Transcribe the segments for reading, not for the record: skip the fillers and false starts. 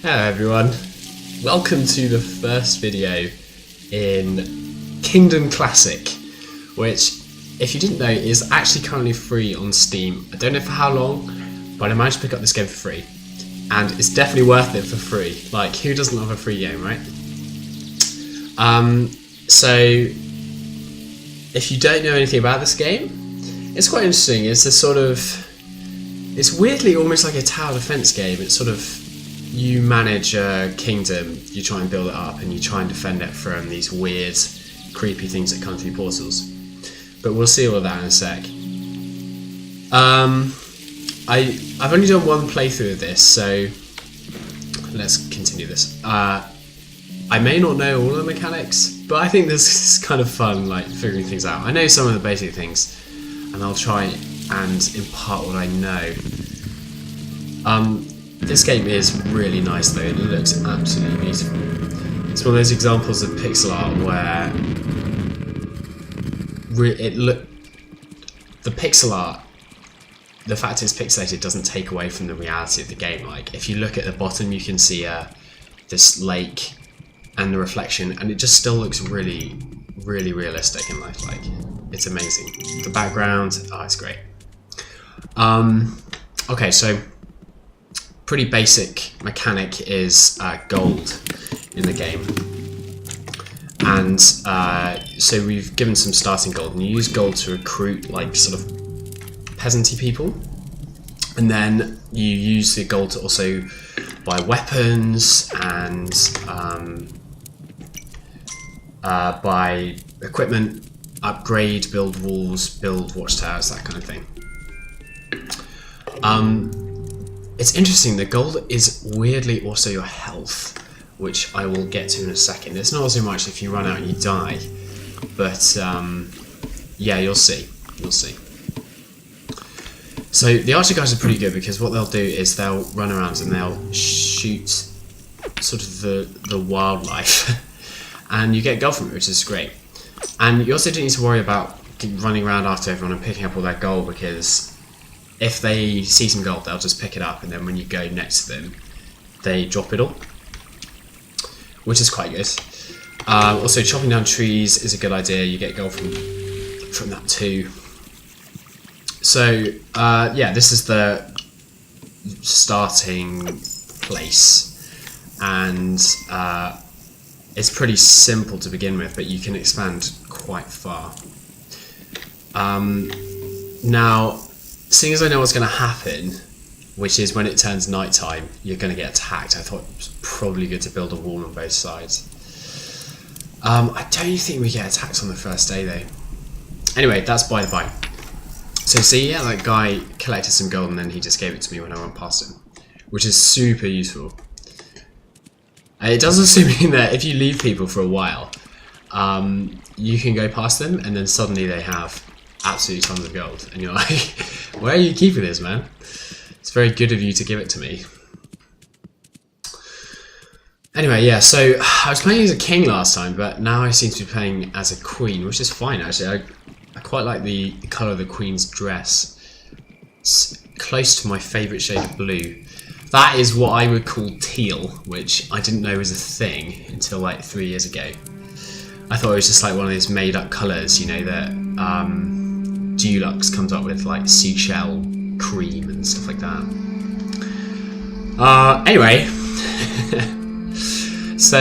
Hello everyone, welcome to the first video in Kingdom Classic, which, if you didn't know, is actually currently free on Steam. I don't know for how long, but I managed to pick up this game for free, and it's definitely worth it for free. Like, who doesn't love a free game, right? So, if you don't know anything about this game, it's quite interesting. It's a sort of, it's weirdly almost like a tower defense game. It's sort of, you manage a kingdom, you try and build it up, and you try and defend it from these weird, creepy things that come through portals. But we'll see all of that in a sec. I've only done one playthrough of this, so let's continue this. I may not know all the mechanics, but I think this is kind of fun, like figuring things out. I know some of the basic things, and I'll try and impart what I know. This game is really nice though, it looks absolutely beautiful. It's one of those examples of pixel art where the pixel art, the fact it's pixelated doesn't take away from the reality of the game. Like, if you look at the bottom, you can see this lake and the reflection, and it just still looks really, really realistic and lifelike. It's amazing. The background, oh, it's great. Okay, so pretty basic mechanic is gold in the game, and so we've given some starting gold, and you use gold to recruit like sort of peasanty people, and then you use the gold to also buy weapons and buy equipment, upgrade, build walls, build watchtowers, that kind of thing. It's interesting, the gold is weirdly also your health, which I will get to in a second. It's not so much if you run out and you die, but yeah, you'll see. So the archer guys are pretty good, because what they'll do is they'll run around and they'll shoot sort of the wildlife, and you get gold from it, which is great. And you also don't need to worry about running around after everyone and picking up all their gold, because if they see some gold, they'll just pick it up, and then when you go next to them, they drop it all, which is quite good. Also, chopping down trees is a good idea. You get gold from that too. So, yeah, this is the starting place, and it's pretty simple to begin with, but you can expand quite far. Now, seeing as I know what's going to happen, which is when it turns nighttime, you're going to get attacked, I thought it was probably good to build a wall on both sides. I don't think we get attacked on the first day though. Anyway, that's by the by. So see, yeah, that guy collected some gold and then he just gave it to me when I went past him, which is super useful. It does also mean that if you leave people for a while, you can go past them and then suddenly they have absolutely tons of gold, and you're like, where are you keeping this, man? It's very good of you to give it to me. Anyway, yeah, so I was playing as a king last time, but now I seem to be playing as a queen, which is fine actually. I quite like the colour of the queen's dress. It's close to my favourite shade of blue. That is what I would call teal, which I didn't know was a thing until like 3 years ago. I thought it was just like one of those made up colours, you know, that Dulux comes up with, like seashell cream and stuff like that. Anyway, so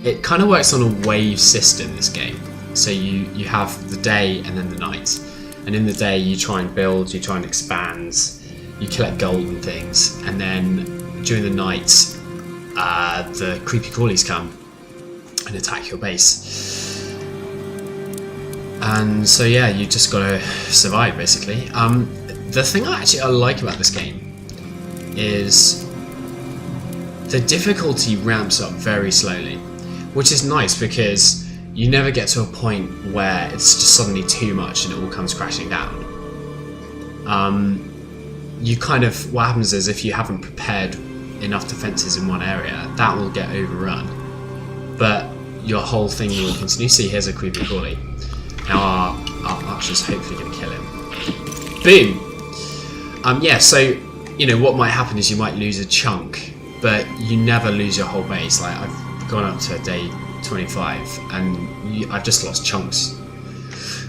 it kind of works on a wave system, this game. So you have the day and then the night, and in the day you try and build, you try and expand, you collect gold and things, and then during the night the creepy crawlies come and attack your base. And so yeah, you just gotta survive basically. The thing I like about this game is the difficulty ramps up very slowly, which is nice because you never get to a point where it's just suddenly too much and it all comes crashing down. You kind of, what happens is if you haven't prepared enough defences in one area, that will get overrun, but your whole thing will continue. See, here's a creepy crawly. Now our archer's hopefully going to kill him. Boom! Yeah, so, you know, what might happen is you might lose a chunk but you never lose your whole base. Like, I've gone up to day 25 and I've just lost chunks,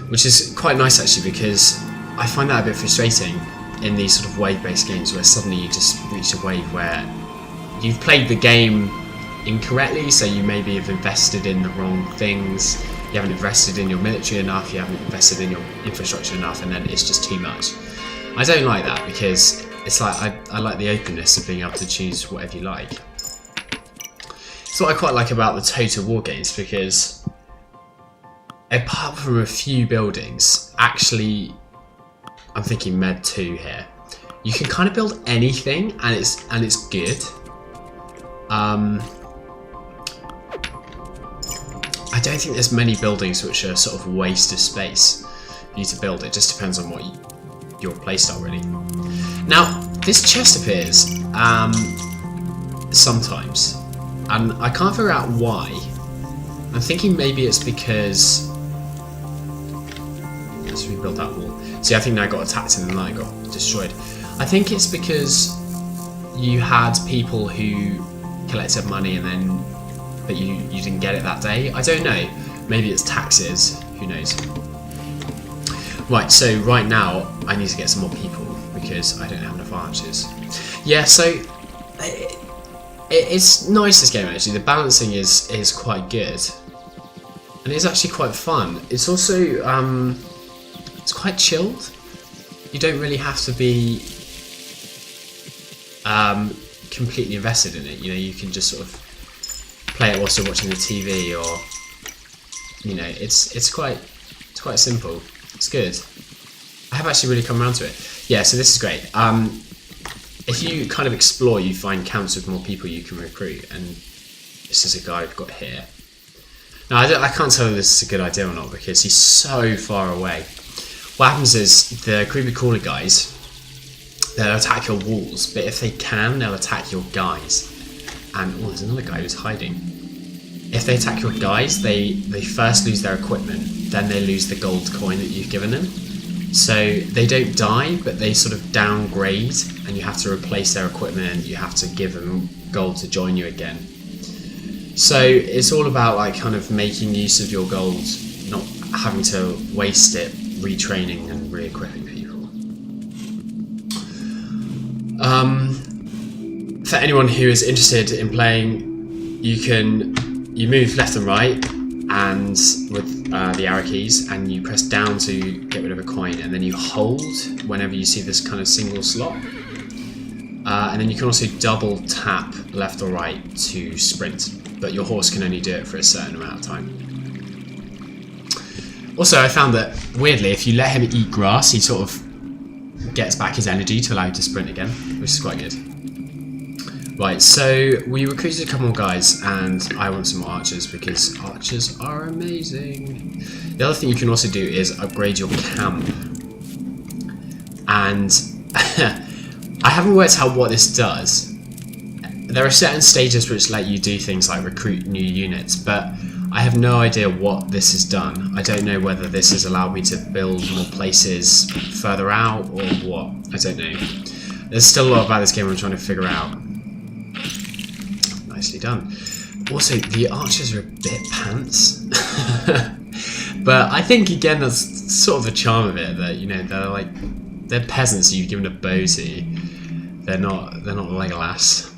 which is quite nice actually, because I find that a bit frustrating in these sort of wave-based games where suddenly you just reach a wave where you've played the game incorrectly, so you maybe have invested in the wrong things, you haven't invested in your military enough, you haven't invested in your infrastructure enough, and then it's just too much. I don't like that, because it's like I like the openness of being able to choose whatever you like. It's what I quite like about the Total War games, because apart from a few buildings, actually, I'm thinking Med 2 here, you can kind of build anything and it's good. I don't think there's many buildings which are sort of a waste of space for you to build. It just depends on what your playstyle really. Now, this chest appears sometimes, and I can't figure out why. I'm thinking maybe it's because... Let's rebuild that wall. See, I think I got attacked and then I got destroyed. I think it's because you had people who collected money and then but you didn't get it that day. I don't know. Maybe it's taxes. Who knows? Right, so right now I need to get some more people because I don't have enough archers. Yeah, so it's nice, this game actually. The balancing is quite good. And it's actually quite fun. It's also it's quite chilled. You don't really have to be completely invested in it. You know, you can just sort of play it whilst you're watching the TV, or you know, it's quite simple. It's good. I have actually really come around to it. Yeah, so this is great. If you kind of explore, you find camps with more people you can recruit, and this is a guy I've got here. Now I can't tell if this is a good idea or not because he's so far away. What happens is the creepy crawler guys, they'll attack your walls, but if they can, they'll attack your guys. And oh, there's another guy who's hiding. If they attack your guys, they first lose their equipment, then they lose the gold coin that you've given them. So they don't die, but they sort of downgrade, and you have to replace their equipment. You have to give them gold to join you again. So it's all about like kind of making use of your gold, not having to waste it retraining and re-equipping people. For anyone who is interested in playing, you move left and right, and with the arrow keys, and you press down to get rid of a coin, and then you hold whenever you see this kind of single slot, and then you can also double tap left or right to sprint, but your horse can only do it for a certain amount of time. Also, I found that weirdly, if you let him eat grass, he sort of gets back his energy to allow you to sprint again, which is quite good. Right, so we recruited a couple more guys, and I want some more archers because archers are amazing. The other thing you can also do is upgrade your camp. And I haven't worked out what this does. There are certain stages which let you do things like recruit new units, but I have no idea what this has done. I don't know whether this has allowed me to build more places further out or what. I don't know. There's still a lot about this game I'm trying to figure out. Nicely done. Also, the archers are a bit pants. But I think, again, that's sort of the charm of it, that, you know, they're peasants you've given a bow to. They're not Legolas.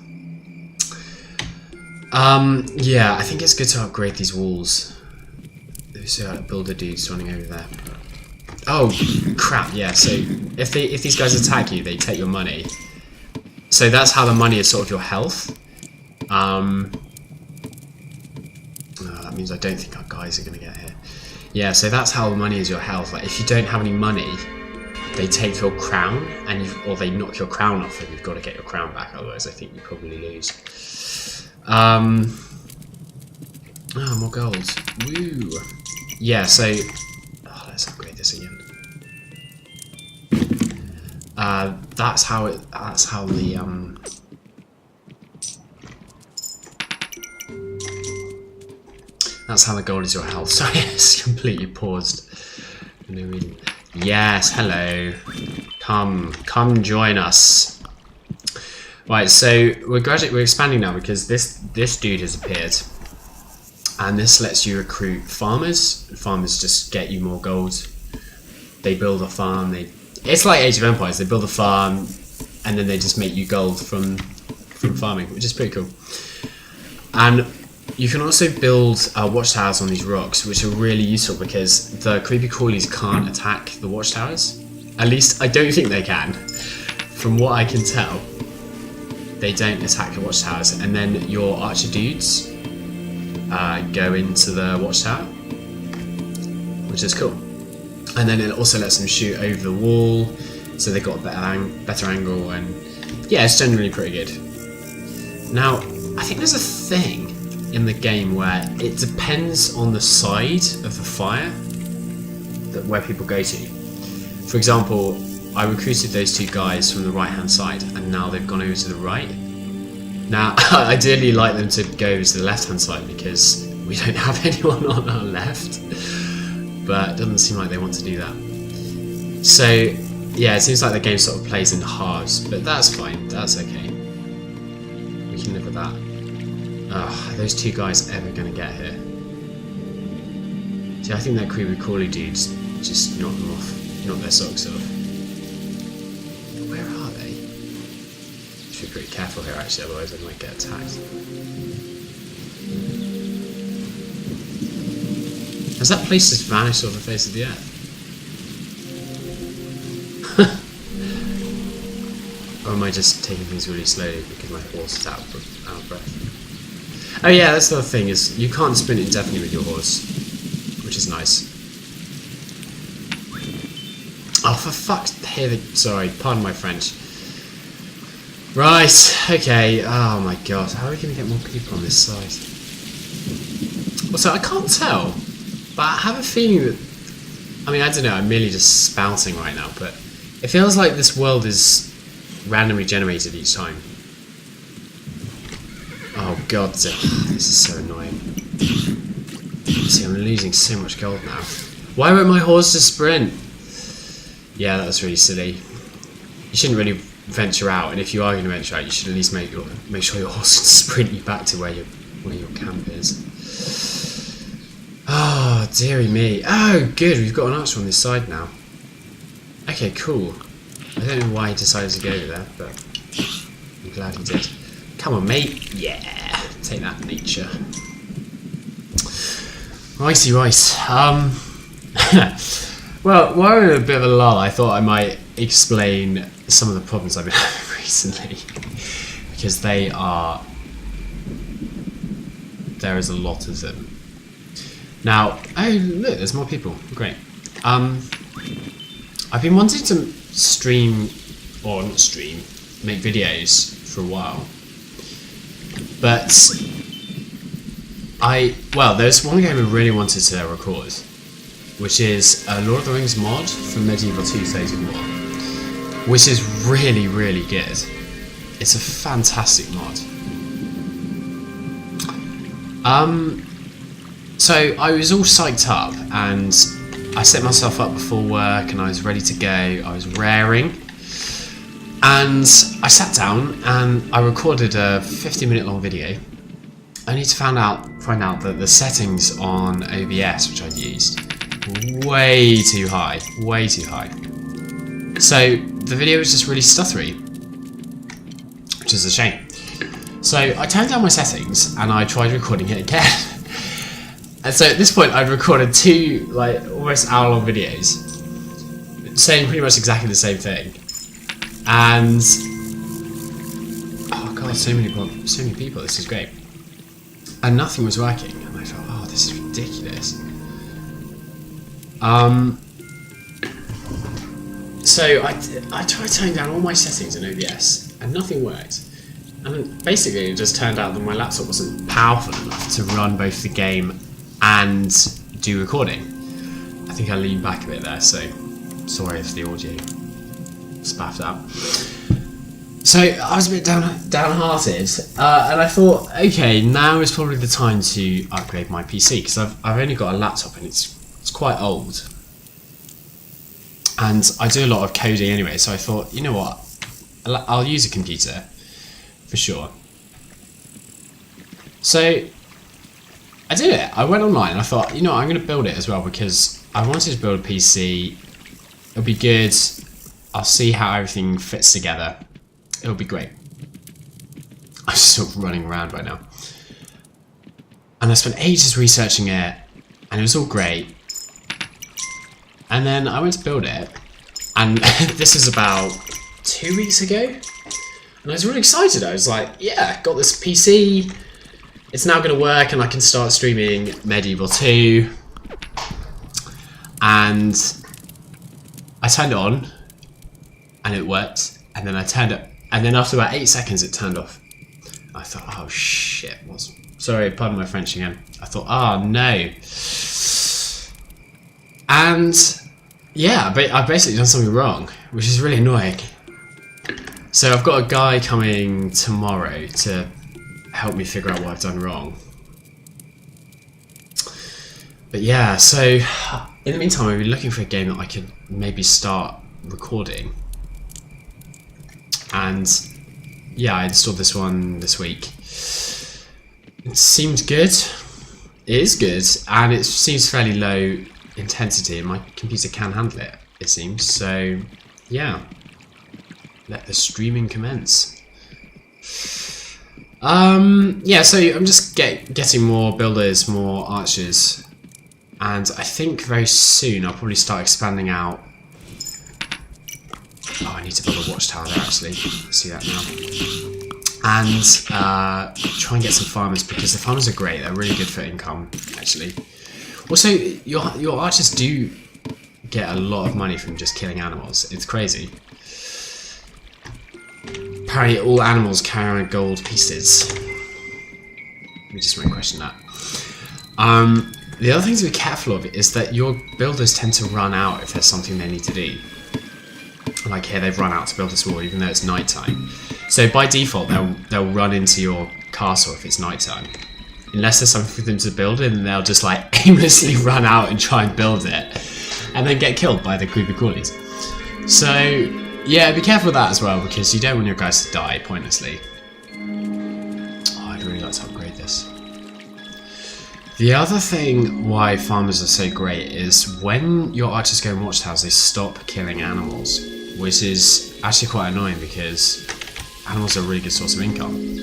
Yeah, I think it's good to upgrade these walls. There's a builder dude's running over there. Oh, crap, yeah, so if these guys attack you, they take your money. So that's how the money is sort of your health. That means I don't think our guys are going to get here. Yeah, so that's how the money is your health. Like, if you don't have any money, they take your crown, or they knock your crown off, and you've got to get your crown back, otherwise I think you probably lose. More gold. Woo! Yeah, so... let's upgrade this again. That's how the, that's how the gold is your health. Sorry, it's completely paused. No reason. Yes, hello. Come join us. Right, so we're expanding now because this dude has appeared, and this lets you recruit farmers. Farmers just get you more gold. They build a farm. It's like Age of Empires. They build a farm, and then they just make you gold from farming, which is pretty cool. And you can also build watchtowers on these rocks, which are really useful because the creepy crawlies can't attack the watchtowers. At least I don't think they can. From what I can tell, they don't attack the watchtowers, and then your archer dudes go into the watchtower, which is cool. And then it also lets them shoot over the wall, so they've got a better angle, and yeah, it's generally pretty good. Now, I think there's a thing in the game where it depends on the side of the fire where people go to. For example, I recruited those two guys from the right hand side, and now they've gone over to the right. Now, I ideally like them to go over to the left hand side because we don't have anyone on our left, but it doesn't seem like they want to do that. So yeah, it seems like the game sort of plays in halves, but that's fine, that's okay. We can live with that. Ugh, are those two guys ever going to get here? See, I think that creepy crawly dude's just knocked them off, knocked their socks off. Where are they? Should be pretty careful here actually, otherwise I might get attacked. Has that place just vanished off the face of the earth? Or am I just taking things really slowly because my horse is out of breath? Oh yeah, that's the other thing, is you can't sprint indefinitely with your horse, which is nice. Oh, for fuck's sake, sorry, pardon my French. Right, okay, oh my god, how are we going to get more people on this side? Also, I can't tell, but I have a feeling that, I mean, I don't know, I'm merely just spouting right now, but it feels like this world is randomly generated each time. Oh god, this is so annoying. See, I'm losing so much gold now. Why won't my horse just sprint? Yeah, that was really silly. You shouldn't really venture out, and if you are going to venture out, you should at least make sure your horse can sprint you back to where your camp is. Oh, dearie me. Oh, good, we've got an archer on this side now. Okay, cool. I don't know why he decided to go there, but I'm glad he did. Come on, mate. Yeah, take that, nature. Ricey rice. Well, while we're in a bit of a lull, I thought I might explain some of the problems I've been having recently, because there is a lot of them. Now, oh look, there's more people. Great. I've been wanting to make videos for a while, but there's one game I really wanted to record, which is a Lord of the Rings mod from Medieval 2 State of War, which is really, really good. It's a fantastic mod. So I was all psyched up, and I set myself up before work, and I was ready to go. I was raring, and I sat down and I recorded a 50-minute long video. I need to find out that the settings on OBS, which I'd used, were way too high. So the video was just really stuttery, which is a shame. So I turned down my settings and I tried recording it again. And so at this point I'd recorded two almost hour-long videos saying pretty much exactly the same thing. And oh god, so many people, this is great. And nothing was working, and I thought, oh, this is ridiculous. So I tried turning down all my settings in OBS, and nothing worked. And basically it just turned out that my laptop wasn't powerful enough to run both the game and do recording. I think I leaned back a bit there, so sorry if the audio spaffed out. So I was a bit downhearted, and I thought, okay, now is probably the time to upgrade my PC, because I've only got a laptop and it's quite old, and I do a lot of coding anyway. So I thought, you know what, I'll use a computer. for sure. So I did it. I went online and I thought, you know, I'm going to build it as well because I wanted to build a PC. It'll be good. I'll see how everything fits together. It'll be great. I'm sort of running around right now. And I spent ages researching it, and it was all great. And then I went to build it, and this is about 2 weeks ago. And I was really excited. I was like, yeah, got this PC. It's now going to work, and I can start streaming Medieval 2. And I turned it on, and it worked. And then I turned it, and then after about 8 seconds, it turned off. I thought, oh shit, sorry, pardon my French again. I thought, oh no. And yeah, I've basically done something wrong, which is really annoying. So I've got a guy coming tomorrow to help me figure out what I've done wrong. But yeah, so in the meantime, I've been looking for a game that I could maybe start recording. And yeah, I installed this one this week. It seems good. It is good, and it seems fairly low intensity, and my computer can handle it, it seems. So yeah, let the streaming commence. Yeah, so I'm just getting more builders, more archers, and I think very soon I'll probably start expanding out. Oh, I need to build a watchtower there actually. See that now. And try and get some farmers, because the farmers are great. They're really good for income, actually. Also, your archers do get a lot of money from just killing animals. It's crazy. Apparently, all animals carry around gold pieces. We just won't question that. The other thing to be careful of is that your builders tend to run out if there's something they need to do. Like here, they've run out to build this wall, even though it's nighttime. So by default, they'll run into your castle if it's nighttime. Unless there's something for them to build in, they'll just like aimlessly run out and try and build it, and then get killed by the creepy crawlies. So yeah, be careful with that as well, because you don't want your guys to die pointlessly. Oh, I'd really like to upgrade this. The other thing why farmers are so great is when your archers go in watchtowers, they stop killing animals, which is actually quite annoying because animals are a really good source of income.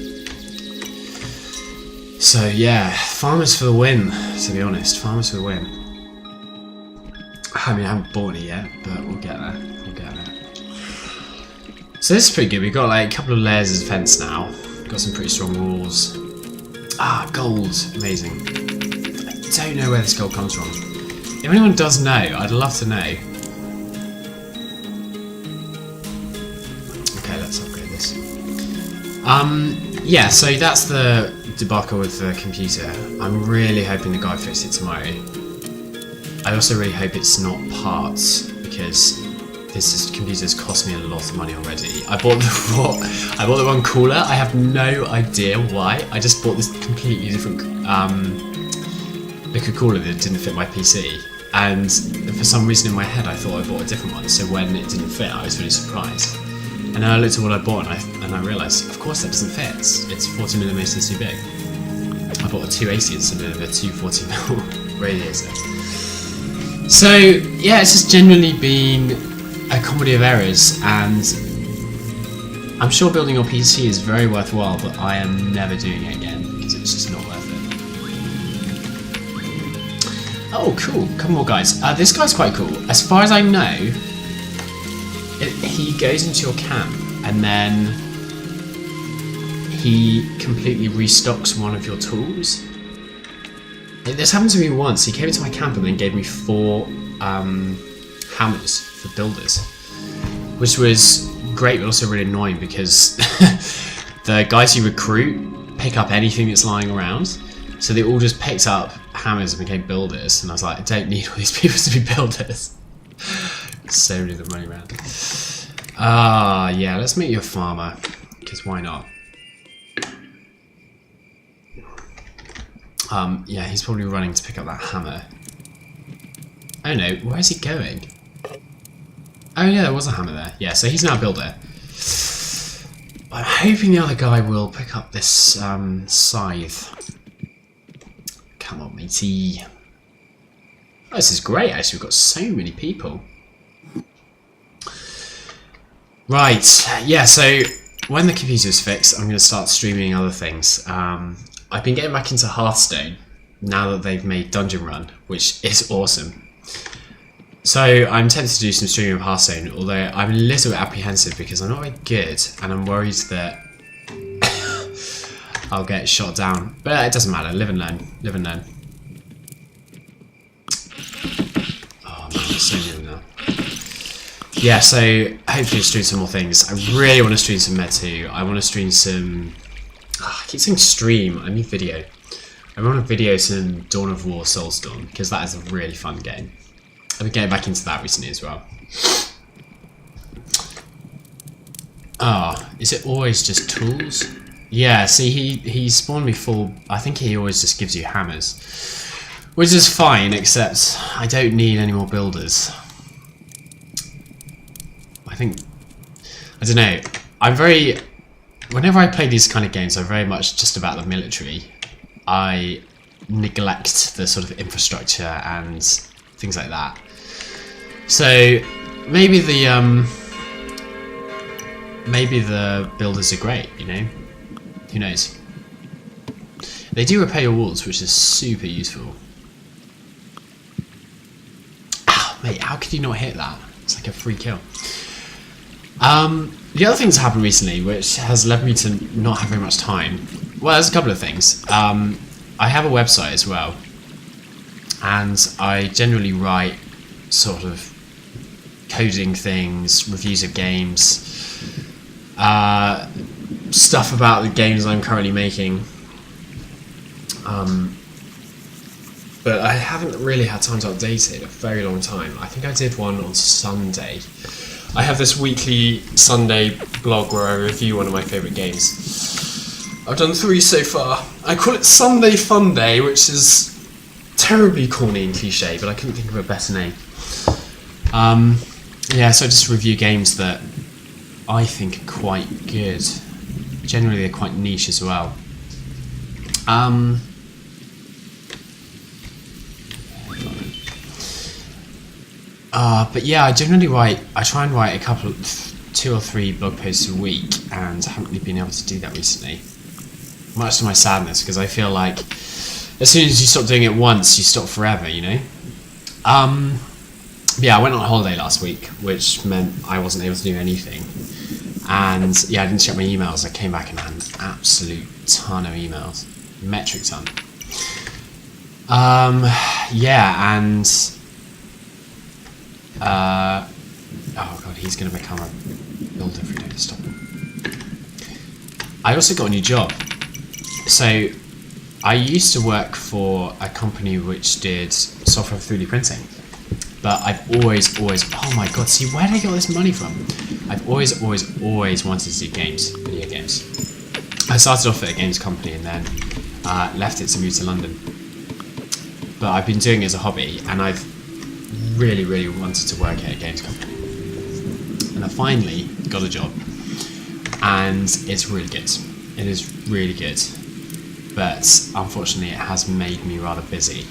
So yeah, farmers for the win, to be honest. Farmers for the win. I mean, I haven't bought it yet, but we'll get there. We'll get there. So this is pretty good. We've got like a couple of layers of defense now. Got some pretty strong walls. Ah, gold. Amazing. I don't know where this gold comes from. If anyone does know, I'd love to know. Okay, let's upgrade this. Yeah, so that's the debacle with the computer. I'm really hoping the guy fixes it tomorrow. I also really hope it's not parts, because this computer's cost me a lot of money already. I bought the wrong cooler. I have no idea why. I just bought this completely different liquid cooler that didn't fit my PC, and for some reason in my head I thought I bought a different one, so when it didn't fit I was really surprised. And then I looked at what I bought and I realised, of course that doesn't fit, it's 40mm too big. I bought a 280 instead of a 240mm radiator. So yeah, it's just genuinely been a comedy of errors, and I'm sure building your PC is very worthwhile, but I am never doing it again because it's just not worth it. Oh, cool. Couple more guys. This guy's quite cool. As far as I know, he goes into your camp and then he completely restocks one of your tools. This happened to me once. He came into my camp and then gave me 4 hammers for builders, which was great but also really annoying because the guys you recruit pick up anything that's lying around. So they all just picked up hammers and became builders, and I was like, I don't need all these people to be builders. So many of them running around. Yeah, let's make you a farmer, because why not? Yeah, he's probably running to pick up that hammer. Oh no, where is he going? Oh yeah, there was a hammer there. Yeah, so he's now a builder. I'm hoping the other guy will pick up this scythe. Come on, matey. Oh, this is great, actually. We've got so many people. Right, yeah, so when the computer is fixed, I'm going to start streaming other things. I've been getting back into Hearthstone now that they've made Dungeon Run, which is awesome. So I'm tempted to do some streaming of Hearthstone, although I'm a little bit apprehensive because I'm not very good, and I'm worried that I'll get shot down. But it doesn't matter, live and learn, live and learn. Oh man, I'm so new now. Yeah, so hopefully I'll stream some more things. I really want to stream some Med 2. I want to stream some... I keep saying stream, I mean video. I want to video some Dawn of War Soulstorm, because that is a really fun game. I've been getting back into that recently as well. Ah, is it always just tools? Yeah, see, he spawned me full... I think he always just gives you hammers. Which is fine, except I don't need any more builders. I think... I don't know. I'm very... Whenever I play these kind of games, I'm very much just about the military. I neglect the sort of infrastructure and things like that. So maybe the builders are great, you know? Who knows? They do repair your walls, which is super useful. Ow, mate, how could you not hit that? It's like a free kill. The other things that happened recently, which has led me to not have very much time. Well, there's a couple of things. I have a website as well, and I generally write sort of coding things, reviews of games, stuff about the games I'm currently making. But I haven't really had time to update it in a very long time. I think I did one on Sunday. I have this weekly Sunday blog where I review one of my favourite games. I've done 3 so far. I call it Sunday Fun Day, which is terribly corny and cliche, but I couldn't think of a better name. Yeah, so I just review games that I think are quite good. Generally, they're quite niche as well. But yeah, I generally I try and write 2 or 3 blog posts a week, and I haven't really been able to do that recently. Much to my sadness, because I feel like as soon as you stop doing it once, you stop forever, you know? Yeah, I went on holiday last week, which meant I wasn't able to do anything. And yeah, I didn't check my emails. I came back and had an absolute ton of emails. Metric ton. Yeah, and... oh god, he's going to become a builder if we don't stop him. I also got a new job. So, I used to work for a company which did software for 3D printing. But I've always, oh my god, see, where did I get all this money from? I've always wanted to do games, video games. I started off at a games company and then left it to move to London. But I've been doing it as a hobby, and I've really wanted to work at a games company. And I finally got a job, and it's really good. It is really good. But unfortunately it has made me rather busy.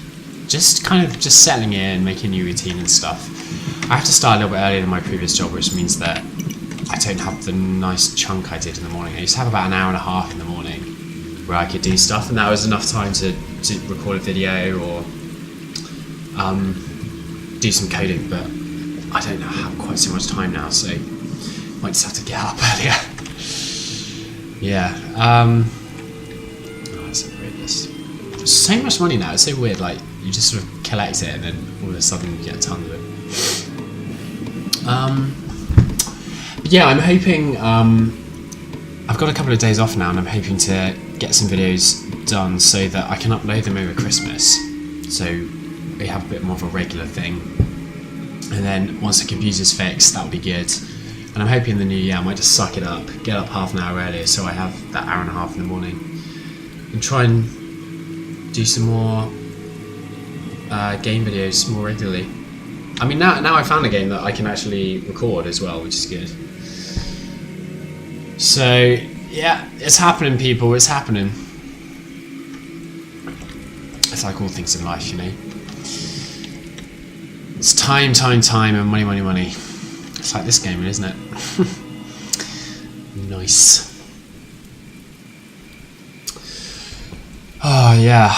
Just settling in, making a new routine and stuff. I have to start a little bit earlier than my previous job, which means that I don't have the nice chunk I did in the morning. I used to have about an hour and a half in the morning where I could do stuff, and that was enough time to record a video or do some coding, but I don't have quite so much time now, so I might just have to get up earlier. Yeah, oh, that's so weird, this. There's so much money now, it's so weird, like, you just sort of collect it and then all of a sudden you get a ton of it. But yeah, I'm hoping, I've got a couple of days off now and I'm hoping to get some videos done so that I can upload them over Christmas, so we have a bit more of a regular thing. And then once the computer's fixed, that'll be good. And I'm hoping in the new year I might just suck it up, get up half an hour earlier so I have that hour and a half in the morning, and try and do some more game videos more regularly. I mean, now I found a game that I can actually record as well, which is good. So Yeah, it's happening, people. It's happening. It's like all things in life, you know. It's time, and money, money, money. It's like this game, isn't it? Nice. Oh, yeah.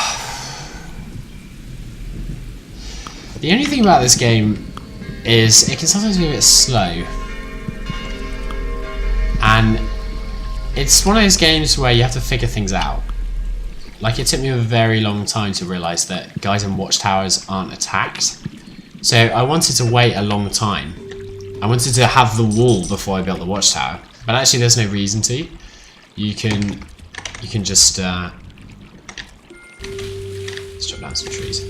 The only thing about this game is it can sometimes be a bit slow. And it's one of those games where you have to figure things out. Like, it took me a very long time to realise that guys in watchtowers aren't attacked. So I wanted to wait a long time. I wanted to have the wall before I built the watchtower. But actually there's no reason to. You can just let's chop down some trees.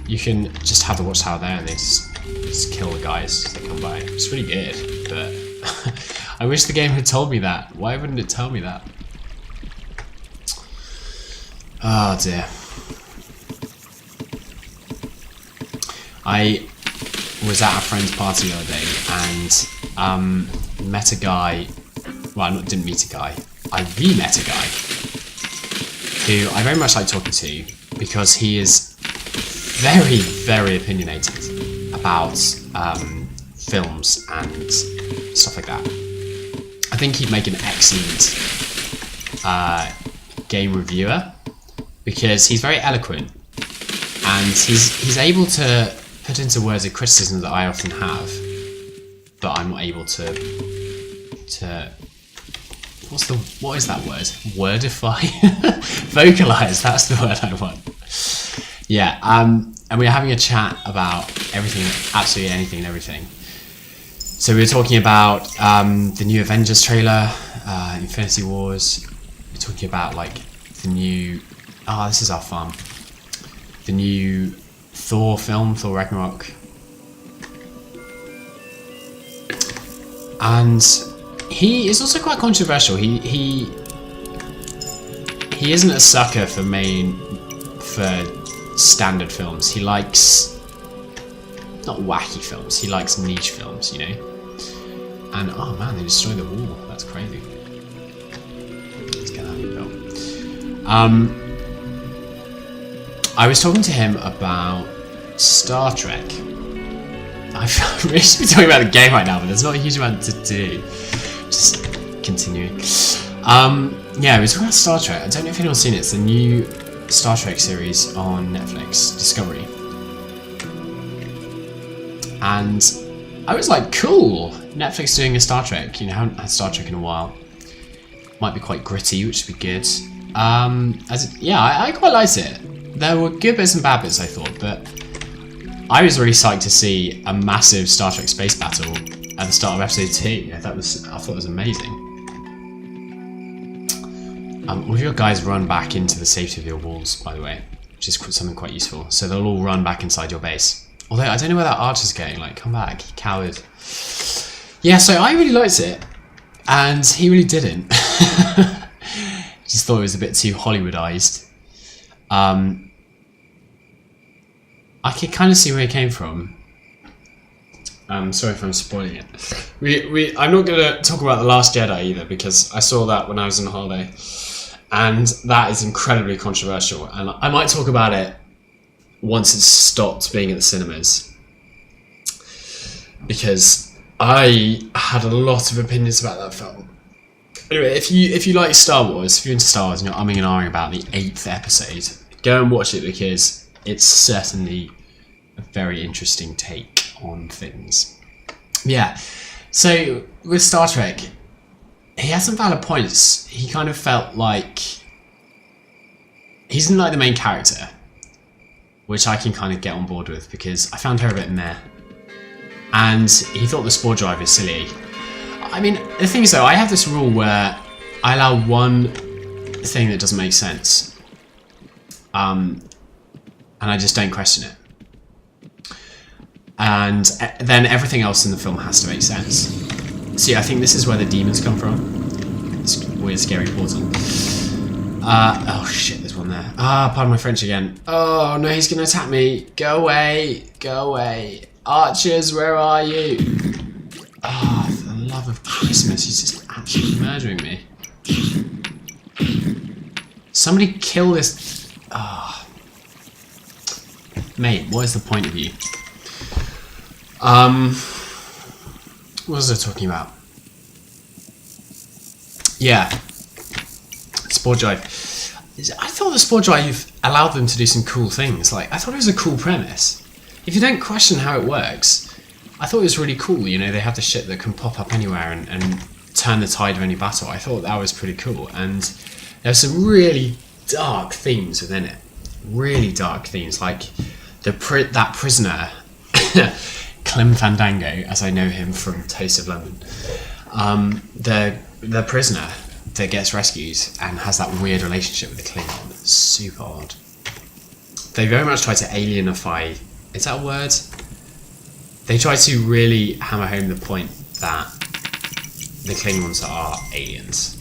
You can just have the watchtower there and they just kill the guys as they come by. It's really good, but I wish the game had told me that. Why wouldn't it tell me that? Oh dear. I was at a friend's party the other day and met a guy. Well, I didn't meet a guy. I re-met a guy who I very much like talking to because he is very, very opinionated about films and stuff like that. I think he'd make an excellent game reviewer because he's very eloquent and he's able to put into words a criticism that I often have, but I'm not able to what is that word? Wordify? Vocalize, that's the word I want. Yeah, and we were having a chat about everything, absolutely anything and everything. So we were talking about the new Avengers trailer, Infinity Wars. We're talking about like the new, this is our fun. The new Thor film, Thor Ragnarok. And he is also quite controversial. He isn't a sucker for standard films. He likes not wacky films. He likes niche films, you know. And oh man, they destroyed the wall. That's crazy. Let's get that rebuilt. I was talking to him about Star Trek. I really should be talking about the game right now, but there's not a huge amount to do. Just continuing. Yeah, we were talking about Star Trek. I don't know if anyone's seen it. It's the new Star Trek series on Netflix, Discovery. And I was like, cool, Netflix doing a Star Trek. You know, I haven't had Star Trek in a while. Might be quite gritty, which would be good. I quite liked it. There were good bits and bad bits, I thought, but I was really psyched to see a massive Star Trek space battle at the start of episode 2. I thought it was amazing. All of your guys run back into the safety of your walls, by the way, which is something quite useful. So they'll all run back inside your base. Although I don't know where that archer's going. Like, come back, you coward. Yeah, so I really liked it, and he really didn't. Just thought it was a bit too Hollywoodized. I could kind of see where it came from. Sorry if I'm spoiling it. I'm not going to talk about The Last Jedi either, because I saw that when I was on holiday, and that is incredibly controversial. And I might talk about it once it's stopped being at the cinemas, because I had a lot of opinions about that film. Anyway, if you like Star Wars, if you're into Star Wars and you're umming and ahhing about the 8th episode, go and watch it, because it's certainly a very interesting take on things. Yeah, so with Star Trek, he has some valid points. He kind of felt like he's not like the main character, which I can kind of get on board with, because I found her a bit meh. And he thought the spore drive is silly. I mean, the thing is though, I have this rule where I allow one thing that doesn't make sense, and I just don't question it. And then everything else in the film has to make sense. See, I think this is where the demons come from. This weird, scary portal. Oh shit, there's one there. Pardon my French again. Oh no, he's gonna attack me. Go away, go away. Archers, where are you? Oh, for the love of Christmas, he's just absolutely murdering me. Somebody kill this. Ah, mate, what is the point of you? What was I talking about? Yeah, Sport Drive. I thought the Sport Drive allowed them to do some cool things. Like, I thought it was a cool premise. If you don't question how it works, I thought it was really cool. You know, they have the shit that can pop up anywhere and turn the tide of any battle. I thought that was pretty cool. And there's some really dark themes within it. Really dark themes, like that prisoner, Clem Fandango, as I know him from Taste of London. The prisoner that gets rescued and has that weird relationship with the Klingon. It's super odd. They very much try to alienify. Is that a word? They try to really hammer home the point that the Klingons are aliens.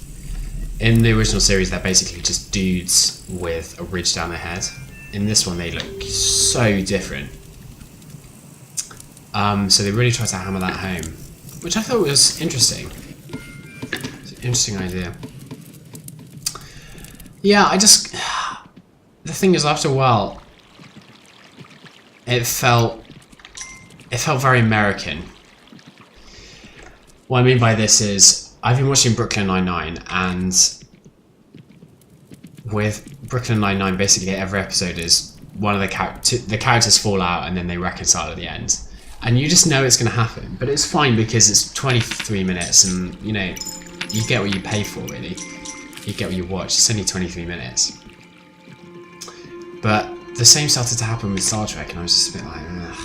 In the original series, they're basically just dudes with a ridge down their head. In this one, they look so different. So they really try to hammer that home, which I thought was interesting. It's an interesting idea. Yeah, the thing is, after a while, it felt very American. What I mean by this is, I've been watching Brooklyn Nine-Nine, and with Brooklyn Nine-Nine, basically every episode is one of the characters fall out and then they reconcile at the end. And you just know it's going to happen, but it's fine because it's 23 minutes and, you know, you get what you pay for, really. You get what you watch. It's only 23 minutes. But the same started to happen with Star Trek, and I was just a bit like, ugh.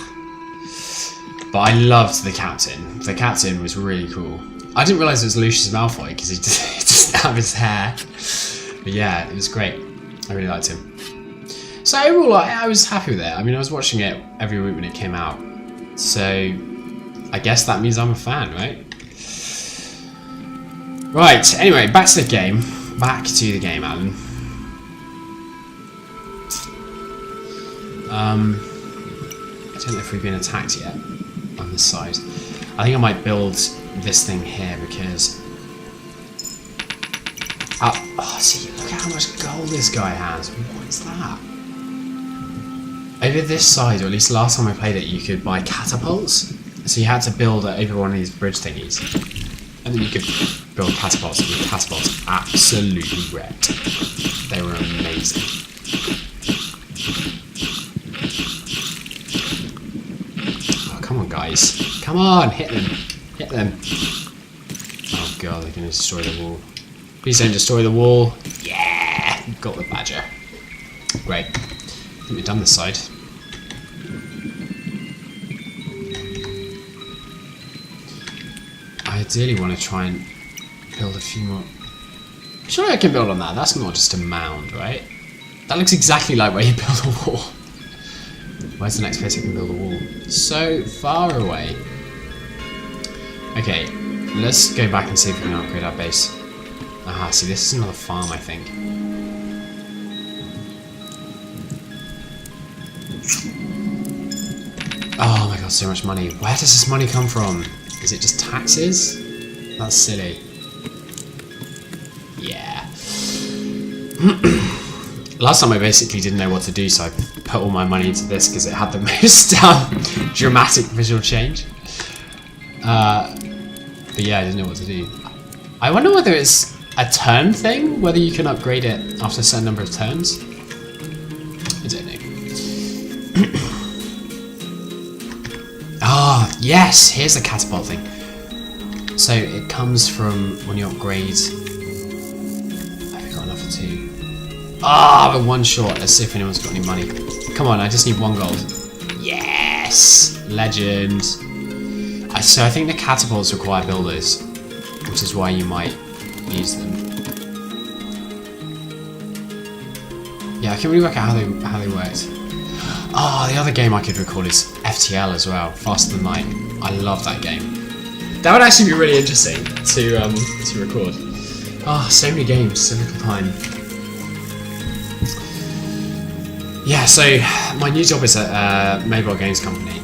But I loved the captain. The captain was really cool. I didn't realise it was Lucius Malfoy because he just have his hair. But yeah, it was great. I really liked him. So overall, I was happy with it. I mean, I was watching it every week when it came out. So I guess that means I'm a fan, right? Right, anyway, back to the game. Back to the game, Alan. I don't know if we've been attacked yet on this side. I think I might build this thing here because... oh, see, look at how much gold this guy has. What is that? Over this side, or at least last time I played it, you could buy catapults. So you had to build it over one of these bridge thingies. And then you could build catapults, and the catapults absolutely wrecked. They were amazing. Oh, come on, guys. Come on, hit them. Hit them. Oh, God, they're going to destroy the wall. Please don't destroy the wall. Yeah! Got the badger. Great. I think we've done this side. I ideally want to try and build a few more. Surely I can build on that. That's not just a mound, right? That looks exactly like where you build a wall. Where's the next place I can build a wall? So far away. Okay, let's go back and see if we can upgrade our base. Aha, see, this is another farm, I think. Oh my god, so much money. Where does this money come from? Is it just taxes? That's silly. Yeah. Last time I basically didn't know what to do, so I put all my money into this because it had the most dramatic visual change. But yeah, I didn't know what to do. I wonder whether it's a turn thing, whether you can upgrade it after a certain number of turns. I don't know. Ah, yes! Here's the catapult thing. So it comes from when you upgrade. I've got enough for 2. Ah, but 1 short. Let's see if anyone's got any money. Come on, I just need 1 gold. Yes! Legend. So I think the catapults require builders, which is why you might use them. Yeah, I can't really work out how they worked. Oh, the other game I could record is FTL as well, Faster Than Light. I love that game. That would actually be really interesting to record. Oh, so many games, so little time. Yeah, so my new job is at a mobile games company.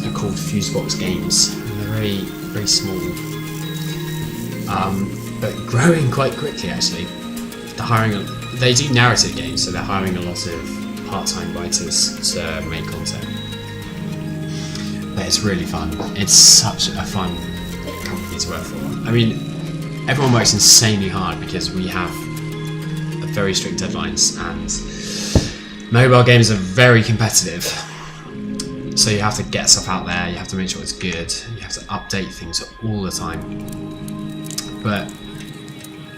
They're called Fusebox Games. And they're very, very small. but growing quite quickly actually. They do narrative games, so they're hiring a lot of part-time writers to make content. But it's really fun. It's such a fun company to work for. I mean, everyone works insanely hard because we have very strict deadlines, and mobile games are very competitive. So you have to get stuff out there, you have to make sure it's good, you have to update things all the time. But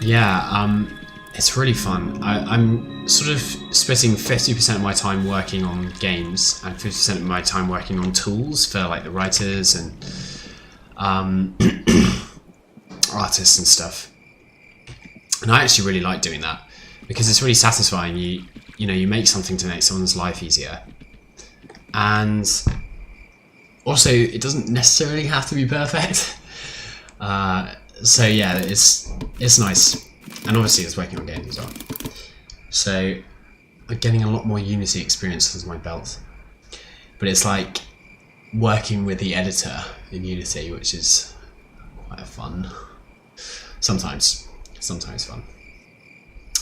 yeah, it's really fun. I'm sort of splitting 50% of my time working on games and 50% of my time working on tools for like the writers and artists and stuff. And I actually really like doing that because it's really satisfying. You know, you make something to make someone's life easier. And also, it doesn't necessarily have to be perfect. So yeah, it's nice. And obviously it's working on games as well. So I'm getting a lot more Unity experience under my belt. But it's like working with the editor in Unity, which is quite fun. Sometimes fun.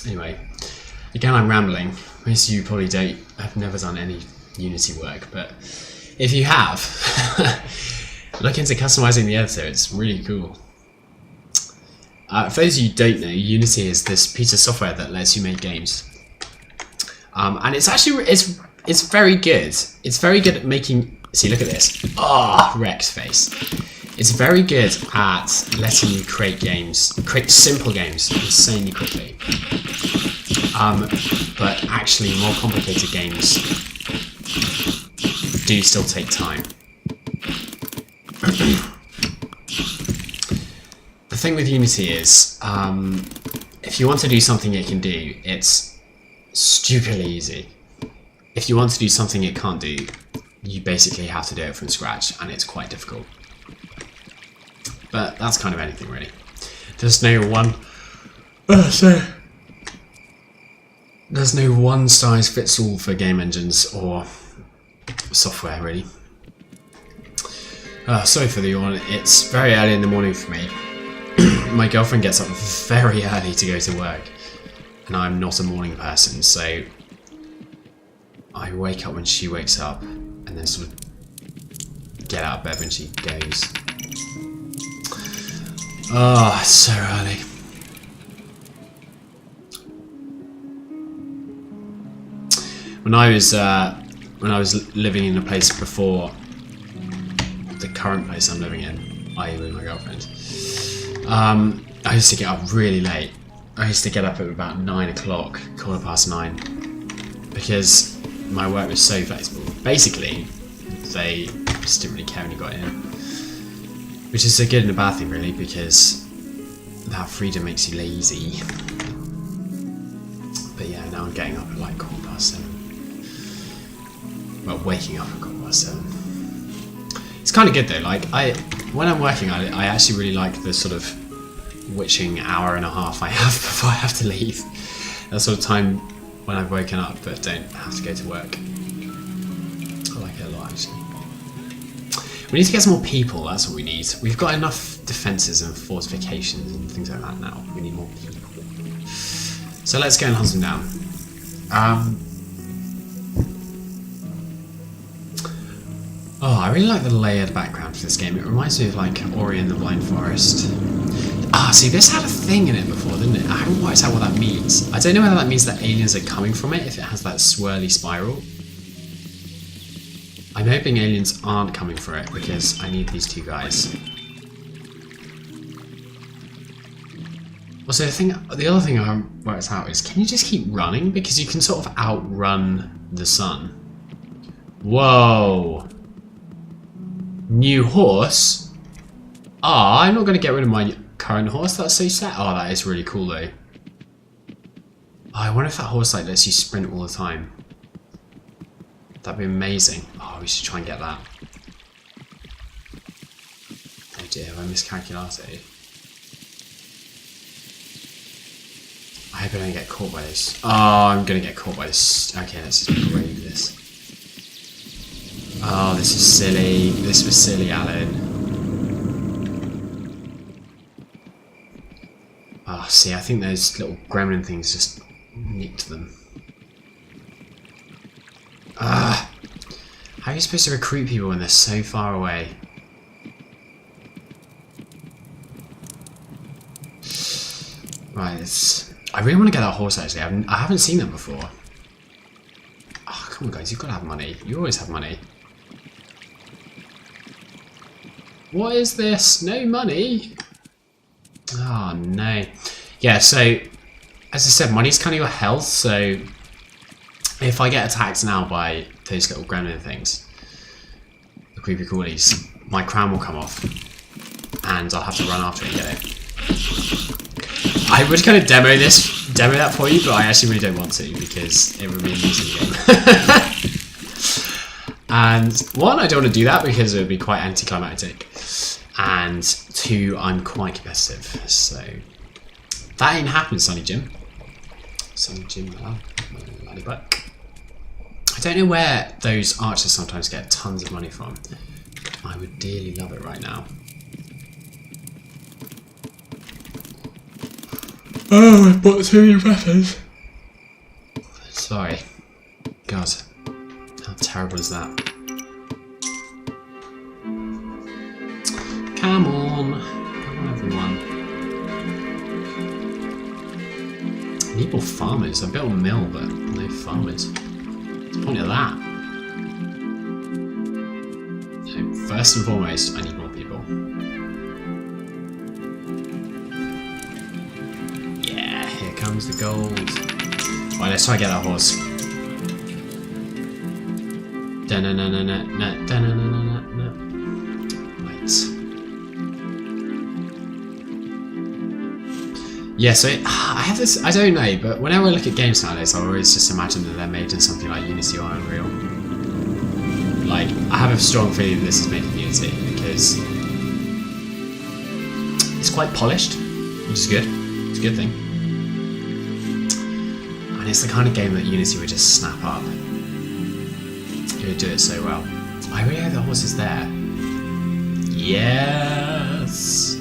Anyway, again I'm rambling. Most of you probably have never done any Unity work, but if you have, look into customizing the editor, it's really cool. For those of you who don't know, Unity is this piece of software that lets you make games. And it's actually, it's very good. It's very good at making, see, look at this. Rex face. It's very good at letting you create simple games insanely quickly. But actually more complicated games do still take time. The thing with Unity is, if you want to do something it can do, it's stupidly easy. If you want to do something it can't do, you basically have to do it from scratch, and it's quite difficult. But that's kind of anything really. There's no there's no one size fits all for game engines or software really. Sorry for the yawn, it's very early in the morning for me. My girlfriend gets up very early to go to work, and I'm not a morning person, so I wake up when she wakes up and then sort of get out of bed when she goes. Oh, it's so early. When I was living in a place before the current place I'm living in, i.e. with my girlfriend, I used to get up really late. I used to get up at about 9 o'clock, 9:15, because my work was so flexible. Basically, they just didn't really care when you got in, which is a good and a bad thing really, because that freedom makes you lazy. But yeah, now I'm getting up at like 7:15. Well, waking up at 7:15. It's kind of good though. Like when I'm working, I actually really like the sort of witching hour and a half I have before I have to leave. That sort of time when I've woken up but don't have to go to work. I like it a lot actually. We need to get some more people, that's what we need. We've got enough defences and fortifications and things like that now. We need more people. So let's go and hunt them down. Oh, I really like the layered background for this game. It reminds me of like Ori and the Blind Forest. See, this had a thing in it before, didn't it? I haven't worked out what that means. I don't know whether that means that aliens are coming from it, if it has that swirly spiral. I'm hoping aliens aren't coming for it, because I need these two guys. Also, the other thing I haven't worked out is, can you just keep running? Because you can sort of outrun the sun. Whoa! New horse? I'm not going to get rid of my current horse, that's so sad. Oh, that is really cool though. I wonder if that horse like lets you sprint all the time. That'd be amazing. Oh, we should try and get that. Oh dear, have I miscalculated? I hope I don't get caught by this. Oh, I'm gonna get caught by this. Okay, let's just brave this. Oh, this is silly. This was silly, Alan. see, I think those little gremlin things just nicked them. How are you supposed to recruit people when they're so far away? Right, I really want to get that horse actually. I haven't seen them before. Oh, come on guys, you've got to have money. You always have money. What is this? No money? Oh no. Yeah, so as I said, money's kind of your health, so if I get attacked now by those little gremlin things, the creepy crawlies, my crown will come off and I'll have to run after it and get it. I would kind of demo that for you, but I actually really don't want to because it would be amusing game. And one, I don't want to do that because it would be quite anticlimactic. And two, I'm quite competitive, so that ain't happening, Sonny Jim. Sonny Jim, laddybuck. I don't know where those archers sometimes get tons of money from. I would dearly love it right now. Oh, I bought too many weapons. Sorry. God, how terrible is that? Come on everyone. I need more farmers. I built a mill, but no farmers. What's the point of that? So first and foremost, I need more people. Yeah, here comes the gold. Right, let's try to get that horse. Right. Yeah, so I have this, I don't know, but whenever I look at games nowadays, I always just imagine that they're made in something like Unity or Unreal. Like, I have a strong feeling this is made in Unity because it's quite polished, which is good. It's a good thing. And it's the kind of game that Unity would just snap up. It would do it so well. I really hope the horse is there. Yes!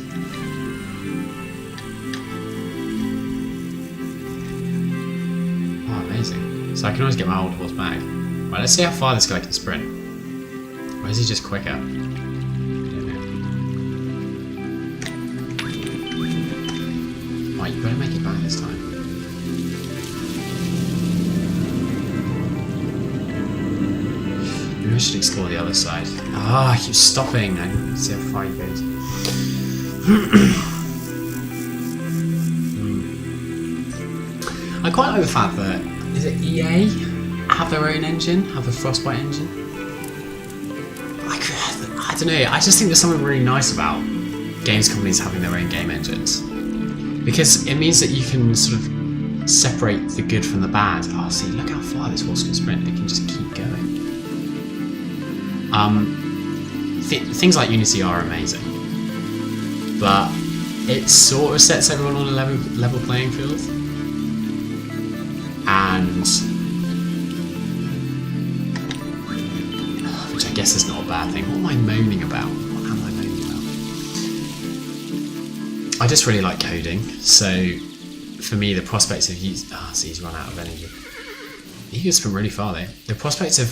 So I can always get my old horse back. Right, let's see how far this guy can sprint. Or is he just quicker? I don't know. Right, you better make it back this time. Maybe I should explore the other side. Ah, I keep stopping. I need to see how far he goes. I quite like the fact that is it EA have their own engine, have a Frostbite engine? I don't know, I just think there's something really nice about games companies having their own game engines. Because it means that you can sort of separate the good from the bad. Oh, see, look how far this horse can sprint, it can just keep going. Things like Unity are amazing. But it sort of sets everyone on a level playing field. And which I guess is not a bad thing. What am I moaning about? What am I moaning about? I just really like coding, so for me the prospect of see he's run out of energy. He can sprint really far though. The prospect of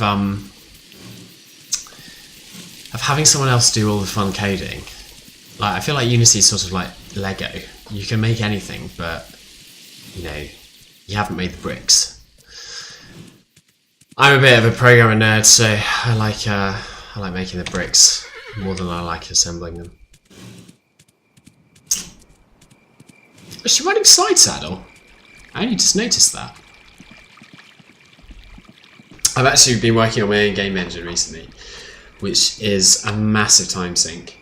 having someone else do all the fun coding, like I feel like Unity is sort of like Lego. You can make anything, but you know, you haven't made the bricks. I'm a bit of a programmer nerd, so I like making the bricks more than I like assembling them. Is she running side saddle? I only just noticed that. I've actually been working on my own game engine recently, which is a massive time sink.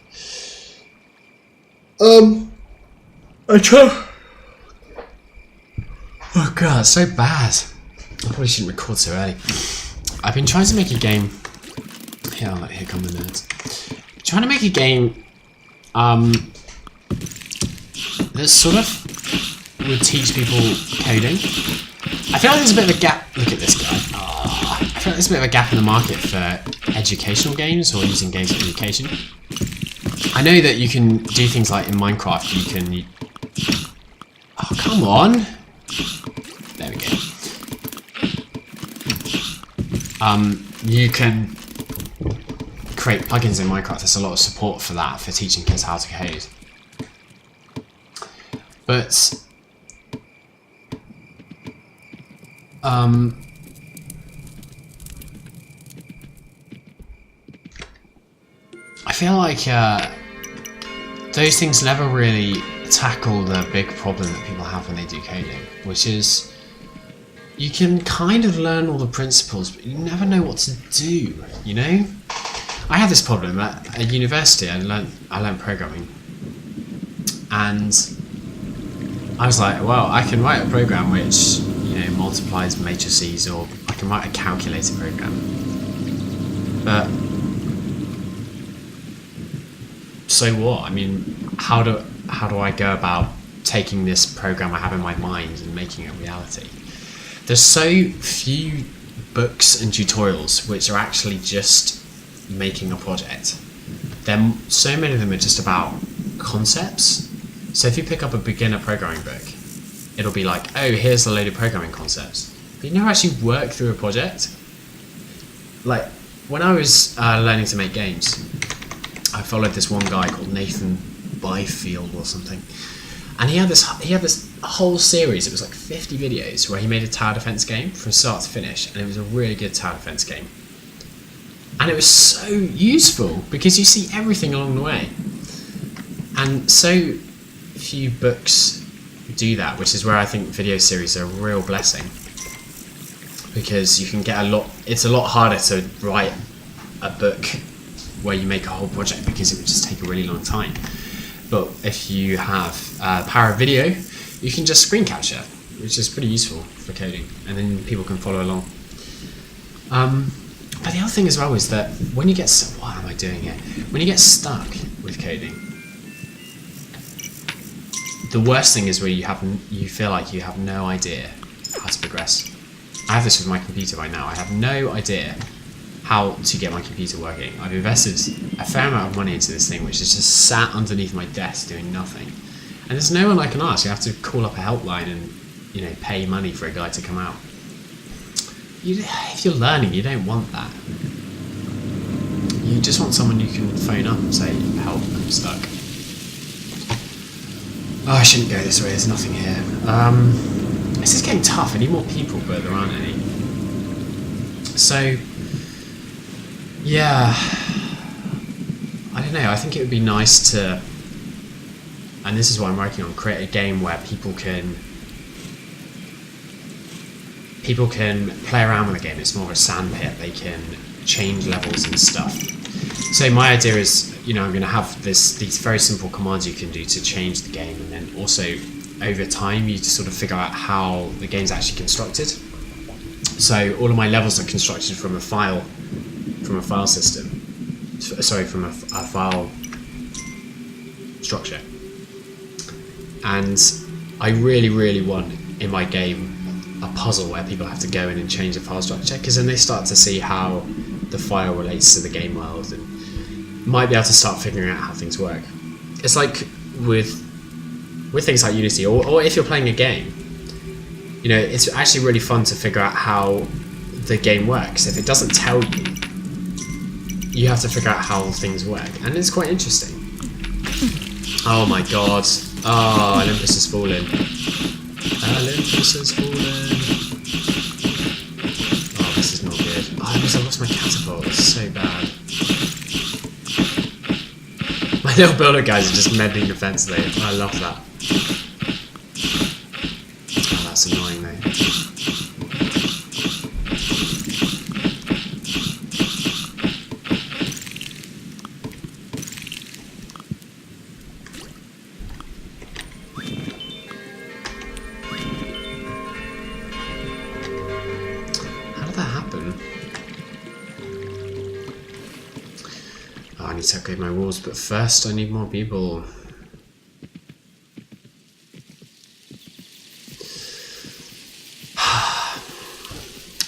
I try. Oh god, it's so bad. I probably shouldn't record so early. I've been trying to make a game. Here come the nerds. Trying to make a game that sort of would teach people coding. I feel like there's a bit of a gap. Look at this guy. Oh, I feel like there's a bit of a gap in the market for educational games or using games for education. I know that you can do things like in Minecraft, you can Oh, come on. There we go. You can create plugins in Minecraft. There's a lot of support for that, for teaching kids how to code. But I feel like those things never really tackle the big problem that people have when they do coding, which is you can kind of learn all the principles, but you never know what to do, you know? I had this problem at university. I learned programming, and I was like, well, I can write a program which, you know, multiplies matrices, or I can write a calculator program. But so what? I mean, how do I go about taking this program I have in my mind and making it a reality? There's so few books and tutorials which are actually just making a project. So many of them are just about concepts. So if you pick up a beginner programming book, it'll be like, oh, here's a load of programming concepts. But you never actually work through a project. Like, when I was learning to make games, I followed this one guy called Nathan Byfield or something. And he had this whole series. It was like 50 videos where he made a tower defense game from start to finish, and it was a really good tower defense game. And it was so useful because you see everything along the way. And so few books do that, which is where I think video series are a real blessing, because you can get it's a lot harder to write a book where you make a whole project, because it would just take a really long time. But if you have power of video, you can just screen capture, which is pretty useful for coding, and then people can follow along. But the other thing as well is that when you get why am I doing it? When you get stuck with coding, the worst thing is where you feel like you have no idea how to progress. I have this with my computer right now. I have no idea how to get my computer working. I've invested a fair amount of money into this thing, which is just sat underneath my desk doing nothing. And there's no one I can ask. You have to call up a helpline and, you know, pay money for a guy to come out. If you're learning, you don't want that. You just want someone you can phone up and say, help, I'm stuck. Oh, I shouldn't go this way, there's nothing here. This is getting tough. I need more people, but there aren't any. So, yeah, I don't know, I think it would be nice to, and this is what I'm working on, create a game where people can play around with the game. It's more of a sandpit. They can change levels and stuff. So my idea is, you know, I'm going to have these very simple commands you can do to change the game, and then also over time you just sort of figure out how the game's actually constructed. So all of my levels are constructed from a file system. Sorry, from a file structure. And I really, really want in my game a puzzle where people have to go in and change the file structure, because then they start to see how the file relates to the game world and might be able to start figuring out how things work. It's like with things like Unity, or if you're playing a game, you know, it's actually really fun to figure out how the game works. If it doesn't tell you, you have to figure out how things work, and it's quite interesting. Oh my god. Oh, Olympus has fallen. Olympus has fallen. Oh, this is not good. Oh, I lost my catapult. It's so bad. My little builder guys are just mending the fence though. I love that. Oh, that's annoying though. I need to upgrade my walls, but first I need more people. I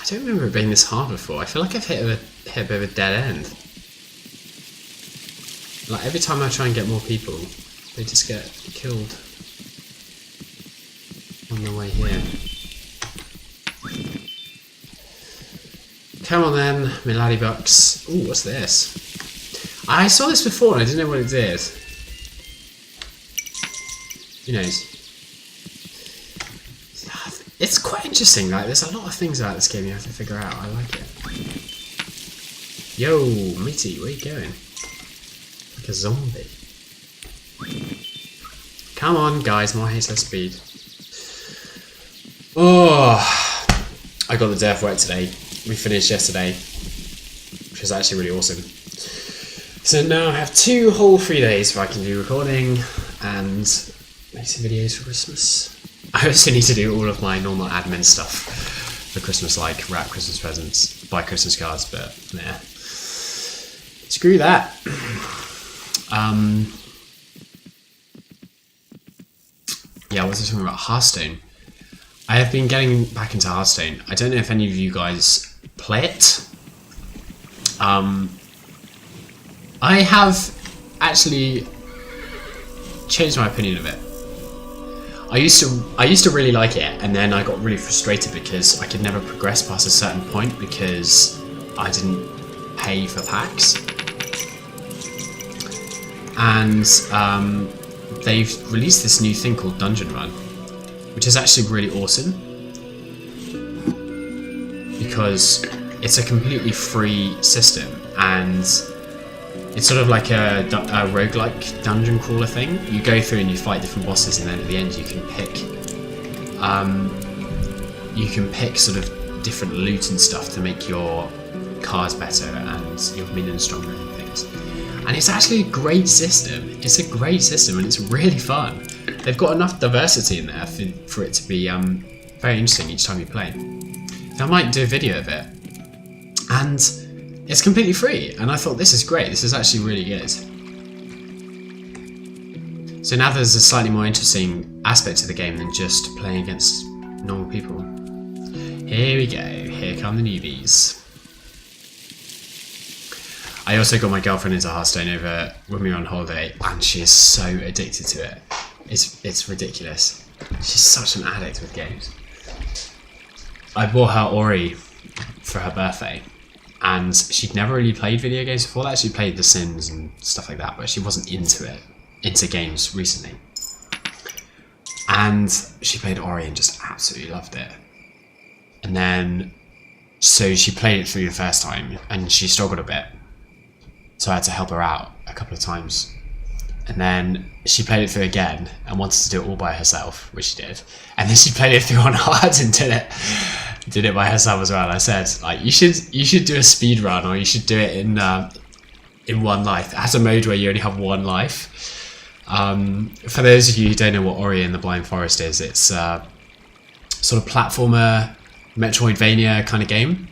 don't remember it being this hard before. I feel like I've hit a bit of a dead end. Like every time I try and get more people, they just get killed. my way here. Come on then, my laddybucks. Ooh, what's this? I saw this before and I didn't know what it did. Who knows? It's quite interesting, like there's a lot of things about this game you have to figure out. I like it. Yo, matey, where you going? Like a zombie. Come on, guys, more haste, less speed. Oh, I got the day off work today. We finished yesterday, which was actually really awesome. So now I have 2 whole free days where I can do recording and make some videos for Christmas. I also need to do all of my normal admin stuff for Christmas, like wrap Christmas presents, buy Christmas cards, but yeah. Screw that. Yeah, what was I talking about? Hearthstone. I have been getting back into Hearthstone. I don't know if any of you guys play it. I have actually changed my opinion of it. I used to really like it, and then I got really frustrated because I could never progress past a certain point because I didn't pay for packs. And they've released this new thing called Dungeon Run, which is actually really awesome because it's a completely free system, and it's sort of like a roguelike dungeon crawler thing. You go through and you fight different bosses, and then at the end you can pick sort of different loot and stuff to make your cards better and your minions stronger and things. And it's actually a great system. It's a great system and it's really fun. They've got enough diversity in there for it to be very interesting each time you play. So I might do a video of it. And it's completely free, and I thought this is great, this is actually really good. So now there's a slightly more interesting aspect to the game than just playing against normal people. Here we go, here come the newbies. I also got my girlfriend into Hearthstone over when we were on holiday, and she is so addicted to it. It's ridiculous. She's such an addict with games. I bought her Ori for her birthday. And she'd never really played video games before that. She played The Sims and stuff like that, but she wasn't into games recently. And she played Ori and just absolutely loved it. And then, so she played it through the first time and she struggled a bit. So I had to help her out a couple of times. And then she played it through again and wanted to do it all by herself, which she did. And then she played it through on hard and did it by herself as well. I said, like, you should do a speed run, or you should do it in one life. It has a mode where you only have one life. For those of you who don't know what Ori and the Blind Forest is, it's a sort of platformer, Metroidvania kind of game,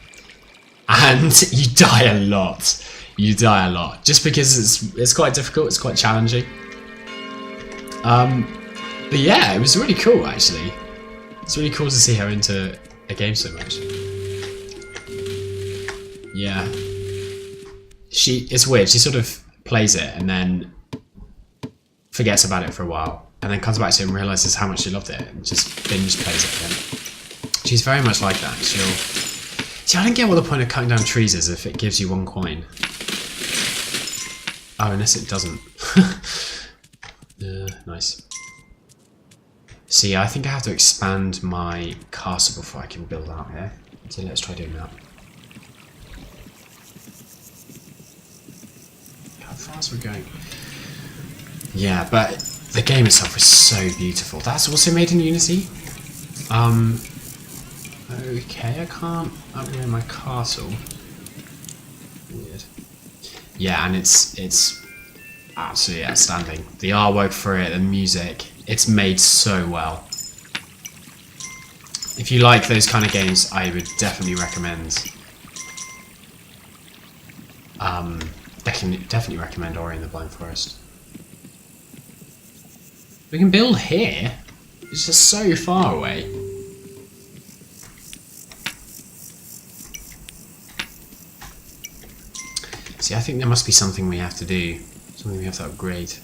and you die a lot. You die a lot just because it's quite difficult. It's quite challenging. But yeah, it was really cool actually. It's really cool to see her into a game so much. Yeah. It's weird. She sort of plays it and then forgets about it for a while, and then comes back to it and realizes how much she loved it and just binge plays it again. She's very much like that. See, I don't get what the point of cutting down trees is if it gives you 1 coin. Oh, unless it doesn't. Nice. See, I think I have to expand my castle before I can build out here. So let's try doing that. How fast we're going. Yeah, but the game itself is so beautiful. That's also made in Unity. Okay, I can't upgrade my castle. Weird. Yeah, and it's absolutely outstanding. The artwork for it, the music, it's made so well. If you like those kind of games, I would definitely recommend. Definitely recommend Ori and the Blind Forest. We can build here. It's just so far away. See, I think there must be something we have to do. Something we have to upgrade.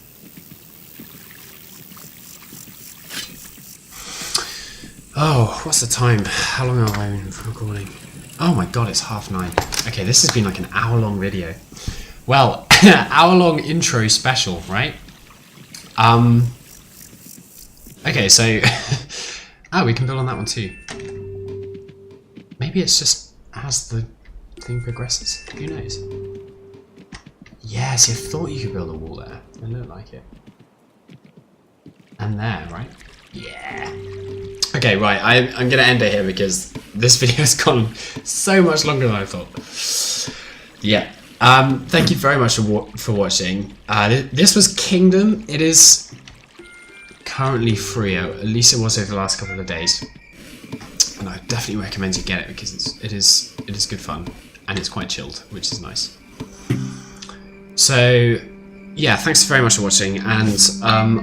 Oh, what's the time? How long have I been recording? Oh my god, it's 9:30. Okay, this has been like an hour-long video. Well, hour-long intro special, right? Okay, so... oh, we can build on that one too. Maybe it's just as the thing progresses. Who knows? Yes, you thought you could build a wall there. It looked like it. And there, right? Yeah. Okay, right. I'm going to end it here because this video has gone so much longer than I thought. Yeah. Thank you very much for watching. This was Kingdom. It is currently free. At least it was over the last couple of days. And I definitely recommend you get it because it is good fun and it's quite chilled, which is nice. So yeah, thanks very much for watching, and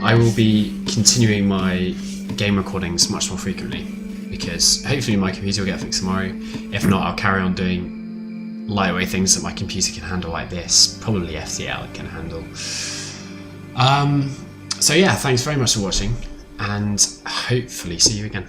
I will be continuing my game recordings much more frequently because hopefully my computer will get fixed tomorrow. If not, I'll carry on doing lightweight things that my computer can handle, like this. Probably FTL can handle. So yeah, thanks very much for watching, and hopefully see you again.